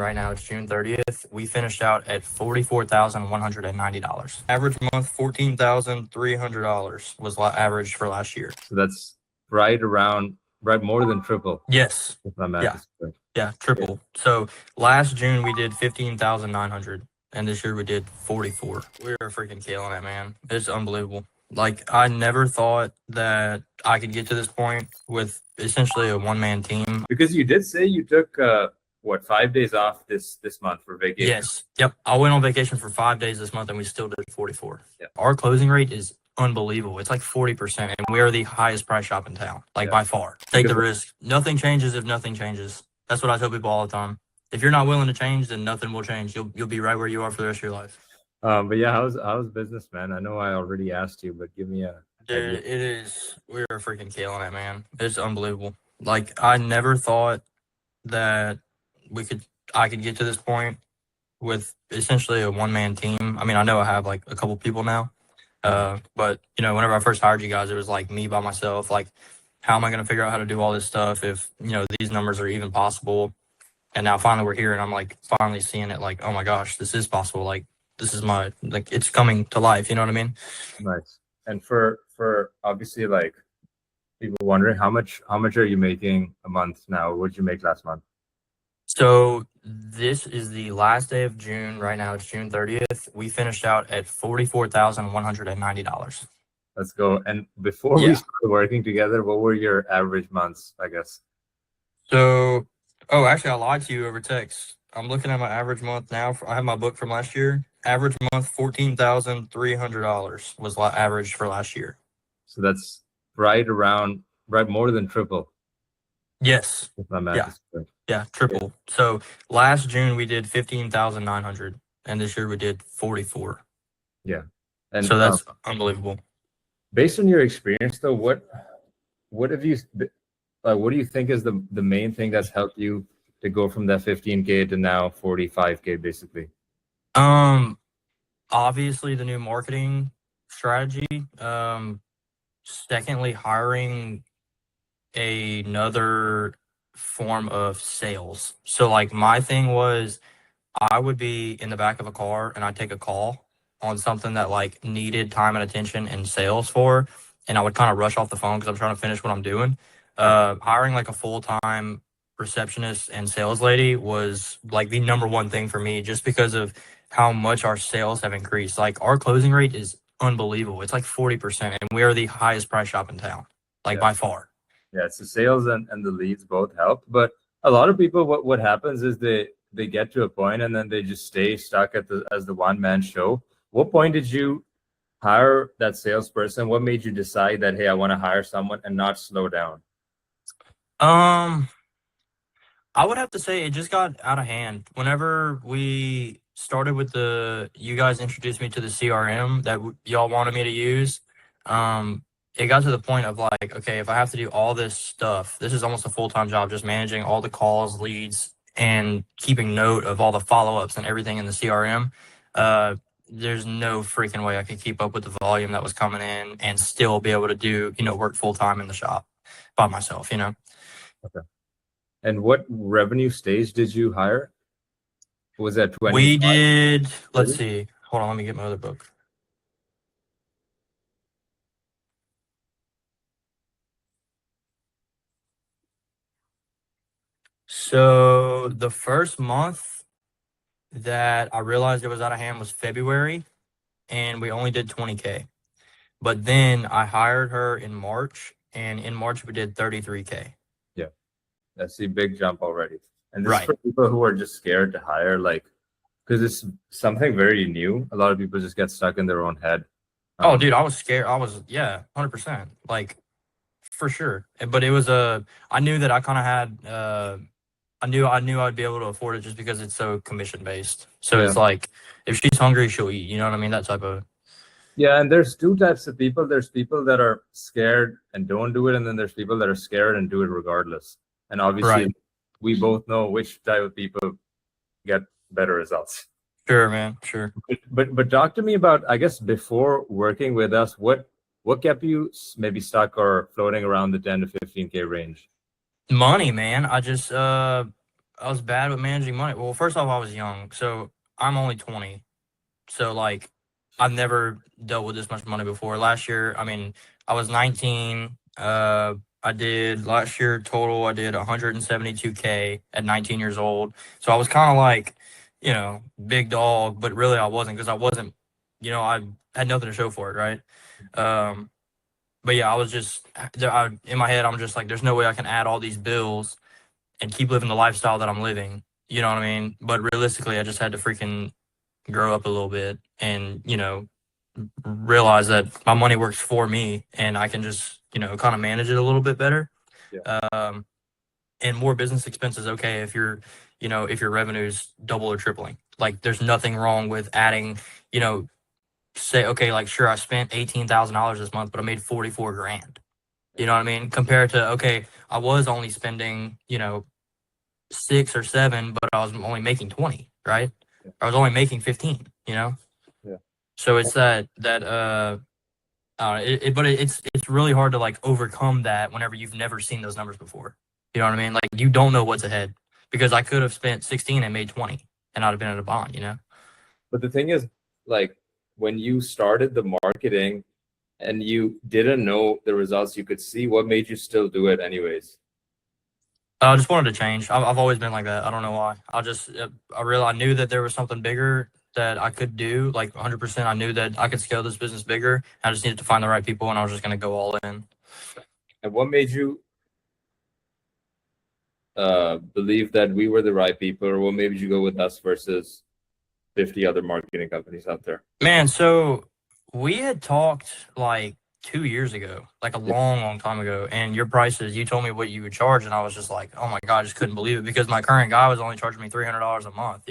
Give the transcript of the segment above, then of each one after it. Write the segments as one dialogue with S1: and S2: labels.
S1: Right now it's June 30th. We finished out at $44,190. Average month $14,300 was average for last year.
S2: So that's right more than triple.
S1: Yes.
S2: If my math is correct.
S1: Yeah, triple. So last June we did 15,900, and this year we did 44. We were freaking killing it, man. It's unbelievable. Like, I never thought that I could get to this point with essentially a one-man team.
S2: Because you did say you took 5 days off this month for vacation?
S1: Yes. Yep. I went on vacation for 5 days this month, and we still did 44.
S2: Yeah.
S1: Our closing rate is unbelievable. It's like 40%, and we are the highest price shop in town, by far. Take the risk. Nothing changes if nothing changes. That's what I tell people all the time. If you're not willing to change, then nothing will change. You'll be right where you are for the rest of your life.
S2: But yeah, how's business, man? I know I already asked you, but give me a.
S1: Dude, it is. We're freaking killing it, man. It's unbelievable. Like, I never thought that I could get to this point with essentially a one-man team. I mean, I know I have like a couple people now, but whenever I first hired you guys, it was like me by myself. Like, how am I going to figure out how to do all this stuff if these numbers are even possible? And now finally we're here, and I'm like finally seeing it. Like, oh my gosh, this is possible. Like, this is it's coming to life. You know what I mean?
S2: Nice. And for obviously, like, people wondering how much are you making a month now? What did you make last month?
S1: So this is the last day of June. Right now it's June 30th. We finished out at $44,190.
S2: Let's go. And before we started working together, what were your average months, I guess?
S1: So, actually, I lied to you over text. I'm looking at my average month now. I have my book from last year. Average month, $14,300 was average for last year.
S2: So that's right more than triple.
S1: Yes.
S2: If my math is correct.
S1: Yeah, triple. So last June we did 15,900, and this year we did 44.
S2: Yeah. And
S1: so that's unbelievable.
S2: Based on your experience, though, what have you what do you think is the main thing that's helped you to go from that 15K to now 45K basically?
S1: Obviously the new marketing strategy. Secondly, hiring another form of sales. So like my thing was, I would be in the back of a car and I'd take a call on something that like needed time and attention and sales for, and I would kind of rush off the phone because I'm trying to finish what I'm doing. Hiring like a full-time receptionist and sales lady was like the number one thing for me, just because of how much our sales have increased. Like, our closing rate is unbelievable. It's like 40%, and we are the highest price shop in town, by far.
S2: Yeah, so sales and the leads both help. But a lot of people, what happens is they get to a point and then they just stay stuck as the one-man show. What point did you hire that salesperson? What made you decide that, hey, I want to hire someone and not slow down?
S1: I would have to say it just got out of hand. Whenever we started with you guys introduced me to the CRM that y'all wanted me to use. It got to the point of like, okay, if I have to do all this stuff, this is almost a full-time job, just managing all the calls, leads, and keeping note of all the follow-ups and everything in the CRM. There's no freaking way I could keep up with the volume that was coming in and still be able to do, work full-time in the shop by myself, Okay.
S2: And what revenue stage did you hire? Was that 20?
S1: We did, let's see. Hold on, let me get my other book. So the first month that I realized it was out of hand was February, and we only did 20K. But then I hired her in March, and in March we did 33K.
S2: Yeah, that's the big jump already. And this is for people who are just scared to hire, because it's something very new. A lot of people just get stuck in their own head.
S1: Oh, dude, I was scared. 100%, for sure. But it was I knew that I kind of had I knew I'd be able to afford it just because it's so commission based. So it's like, if she's hungry, she'll eat. You know what I mean? That type of.
S2: Yeah, and there's two types of people. There's people that are scared and don't do it, and then there's people that are scared and do it regardless. And obviously, we both know which type of people get better results.
S1: Sure, man. Sure.
S2: But talk to me about, I guess, before working with us, what kept you maybe stuck or floating around the 10 to 15K range?
S1: Money, man. I I was bad with managing money. Well, first off, I was young, so I'm only 20. So like, I've never dealt with this much money before. Last year, I mean, I was 19. I did last year total. I did 172K at 19 years old. So I was kind of like, big dog, but really I wasn't because I wasn't. I had nothing to show for it, right? Um, but yeah, I was just in my head. I'm just like, there's no way I can add all these bills and keep living the lifestyle that I'm living. You know what I mean? But realistically, I just had to freaking grow up a little bit and, realize that my money works for me and I can just, kind of manage it a little bit better.
S2: Yeah.
S1: Um, and more business expenses, okay, if your revenue's double or tripling. Like, there's nothing wrong with adding, you know, say, okay, like, sure, I spent $18,000 this month, but I made 44 grand. You know what I mean? Compared to, okay, I was only spending, 6 or 7, but I was only making 20, right?
S2: Yeah.
S1: I was only making 15,
S2: Yeah.
S1: So it's but it's really hard to like overcome that whenever you've never seen those numbers before. You know what I mean? Like, you don't know what's ahead because I could have spent 16 and made 20 and I'd have been in a bond.
S2: But the thing is, like, when you started the marketing and you didn't know the results you could see, what made you still do it anyways?
S1: I just wanted to change. I've always been like that. I don't know why. I knew that there was something bigger that I could do, like 100%. I knew that I could scale this business bigger. I just needed to find the right people, and I was just going to go all in.
S2: And what made you believe that we were the right people, or what made you go with us versus 50 other marketing companies out there?
S1: Man, so we had talked like 2 years ago, like a
S2: Yeah.
S1: long, long time ago, and your prices, you told me what you would charge, and I was just like, oh my God, I just couldn't believe it because my current guy was only charging me $300 a month.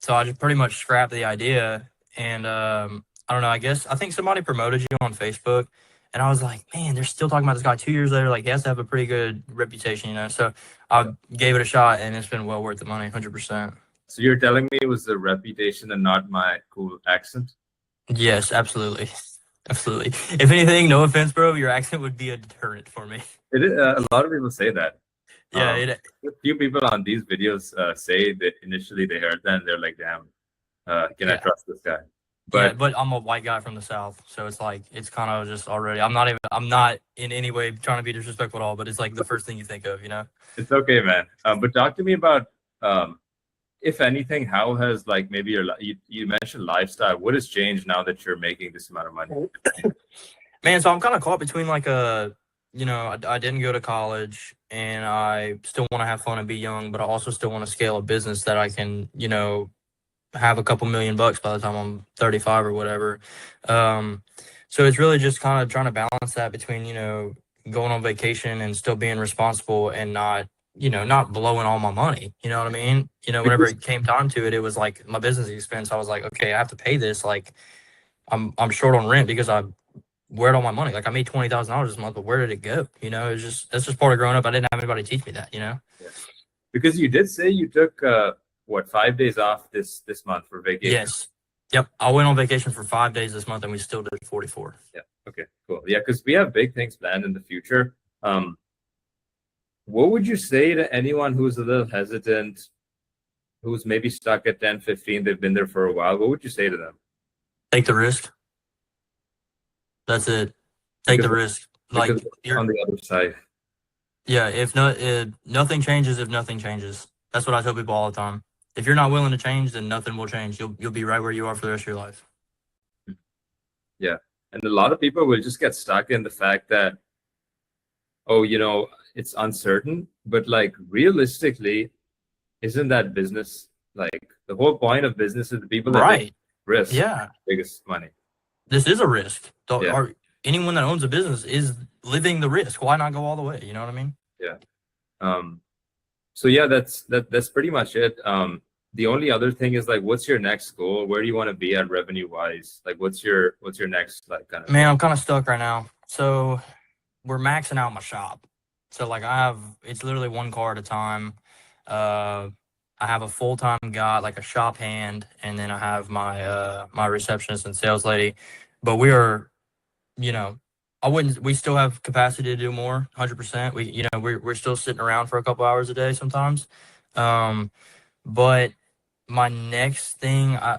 S1: So I just pretty much scrapped the idea, and I don't know, I think somebody promoted you on Facebook, and I was like, man, they're still talking about this guy 2 years later, like he has to have a pretty good reputation. So I gave it a shot, and it's been well worth the money, 100%.
S2: So you're telling me it was the reputation and not my cool accent?
S1: Yes, absolutely. Absolutely. If anything, no offense, bro, your accent would be a deterrent for me.
S2: It is, a lot of people say that.
S1: Yeah,
S2: A few people on these videos say that initially they heard that and they're like, damn, can I trust this guy?
S1: but I'm a white guy from the South, so it's like, it's kind of just already, I'm not in any way trying to be disrespectful at all, but it's like the first thing you think of.
S2: It's okay, man. But talk to me about, if anything, how has, like, maybe you mentioned lifestyle. What has changed now that you're making this amount of money?
S1: Man, so I'm kind of caught between like I didn't go to college and I still want to have fun and be young, but I also still want to scale a business that I can, have a couple $1,000,000 by the time I'm 35 or whatever. So it's really just kind of trying to balance that between, going on vacation and still being responsible and not blowing all my money. You know what I mean? Whenever it came time to it, it was like my business expense. I was like, okay, I have to pay this. Like, I'm short on rent because where'd all my money? Like, I made $20,000 this month, but where did it go? That's just part of growing up. I didn't have anybody teach me that.
S2: Yeah. Because you did say you took 5 days off this month for vacation?
S1: Yes. Yep. I went on vacation for 5 days this month and we still did 44.
S2: Yeah. Okay, cool. Yeah, because we have big things planned in the future. What would you say to anyone who's a little hesitant, who's maybe stuck at 10, 15, they've been there for a while? What would you say to them?
S1: Take the risk. That's it. Take the risk. Like,
S2: you're on the other side.
S1: Yeah, if nothing changes, if nothing changes. That's what I tell people all the time. If you're not willing to change, then nothing will change. You'll be right where you are for the rest of your life.
S2: Yeah. And a lot of people will just get stuck in the fact that, oh, it's uncertain, but like, realistically, isn't that business? Like, the whole point of business is the people that
S1: Right.
S2: risk
S1: Yeah.
S2: biggest money.
S1: This is a risk.
S2: Yeah.
S1: Anyone that owns a business is living the risk. Why not go all the way? You know what I mean?
S2: Yeah. So yeah, that's pretty much it. The only other thing is, like, what's your next goal? Where do you want to be at revenue wise? Like, what's your next, like, kind of?
S1: Man, I'm kind of stuck right now. So we're maxing out my shop. So like, it's literally one car at a time. I have a full-time guy, like a shop hand, and then I have my my receptionist and sales lady. But we are, I wouldn't. We still have capacity to do more. 100%. We're still sitting around for a couple hours a day sometimes. But my next thing, I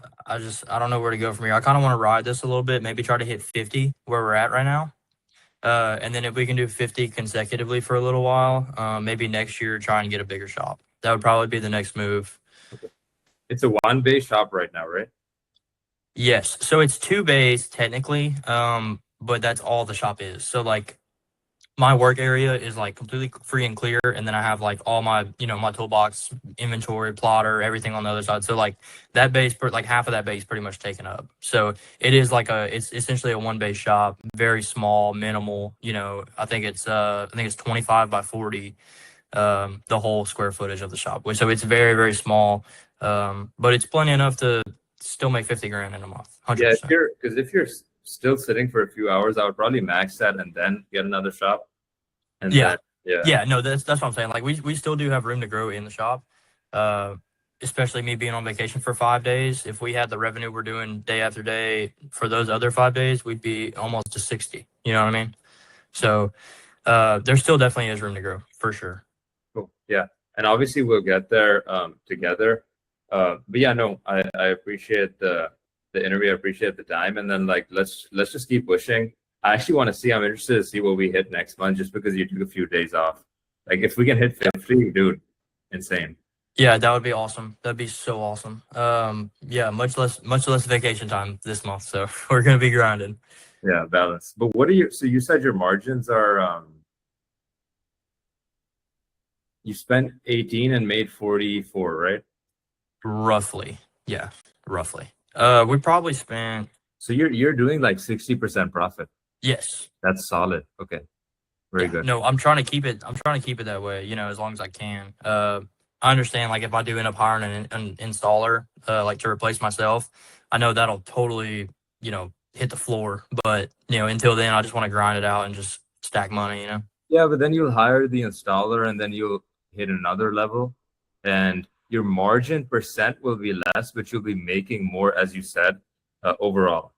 S1: don't know where to go from here. I kind of want to ride this a little bit. Maybe try to hit 50 where we're at right now. And then if we can do 50 consecutively for a little while, maybe next year try and get a bigger shop. That would probably be the next move.
S2: It's a one bay shop right now, right?
S1: Yes. So it's 2 bays technically, but that's all the shop is. So like my work area is like completely free and clear, and then I have like all my my toolbox, inventory, plotter, everything on the other side. So like that base, like half of that base, pretty much taken up. So it is like it's essentially a 1 bay shop, very small, minimal. I think it's 25 by 40, the whole square footage of the shop. So it's very very small, but it's plenty enough to still make 50 grand in a month.
S2: Yeah,
S1: 100%.
S2: if you're still sitting for a few hours, I would probably max that and then get another shop. And
S1: Yeah.
S2: then, yeah.
S1: Yeah, no, that's what I'm saying. Like we still do have room to grow in the shop. Especially me being on vacation for 5 days. If we had the revenue we're doing day after day for those other 5 days, we'd be almost to 60. You know what I mean? So there still definitely is room to grow for sure.
S2: Cool. Yeah. And obviously we'll get there together. But yeah, no, I appreciate the interview. I appreciate the time. And then like let's just keep pushing. I actually want to see, I'm interested to see what we hit next month just because you took a few days off. Like if we can hit 50, dude, insane.
S1: Yeah, that would be awesome. That'd be so awesome. Yeah, much less vacation time this month, so we're gonna be grinding.
S2: Yeah, balance. But what are you, so you said your margins are you spent 18 and made 44, right?
S1: Roughly. Yeah, roughly. We probably spent.
S2: So you're doing like 60% profit.
S1: Yes.
S2: That's solid. Okay. Very good.
S1: No, I'm trying to keep it. I'm trying to keep it that way. As long as I can. I understand. Like if I do end up hiring an installer, like to replace myself, I know that'll totally, hit the floor. But until then, I just want to grind it out and just stack money.
S2: Yeah, but then you'll hire the installer and then you'll hit another level and your margin percent will be less, but you'll be making more, as you said, overall.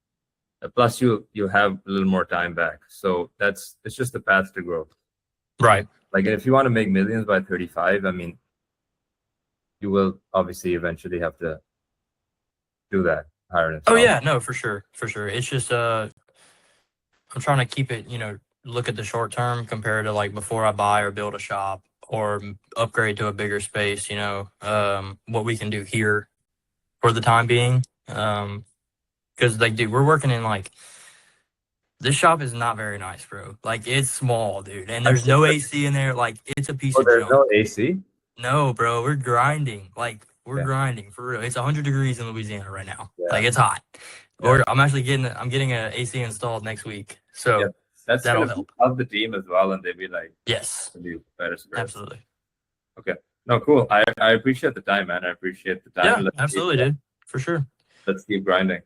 S2: Plus you have a little more time back. So it's just the path to growth.
S1: Right.
S2: Like if you want to make millions by 35, I mean, you will obviously eventually have to do that. Hire an installer.
S1: Oh yeah, no, for sure. For sure. It's just I'm trying to keep it, look at the short term compared to like before I buy or build a shop or upgrade to a bigger space, what we can do here for the time being. Because like, dude, we're working in like, this shop is not very nice, bro. Like it's small, dude, and there's no AC in there. Like it's a piece of
S2: there's
S1: junk.
S2: no AC?
S1: No, bro, we're grinding. Like we're
S2: Yeah.
S1: grinding for real. It's 100 degrees in Louisiana right now.
S2: Yeah.
S1: Like it's hot.
S2: Yeah.
S1: I'm getting an AC installed next week. So that'll help.
S2: Help the team as well, and they'd be like,
S1: yes,
S2: better.
S1: absolutely.
S2: Okay. No, cool. I appreciate the time, man. I appreciate the time.
S1: Yeah, absolutely, dude. For sure.
S2: Let's keep grinding.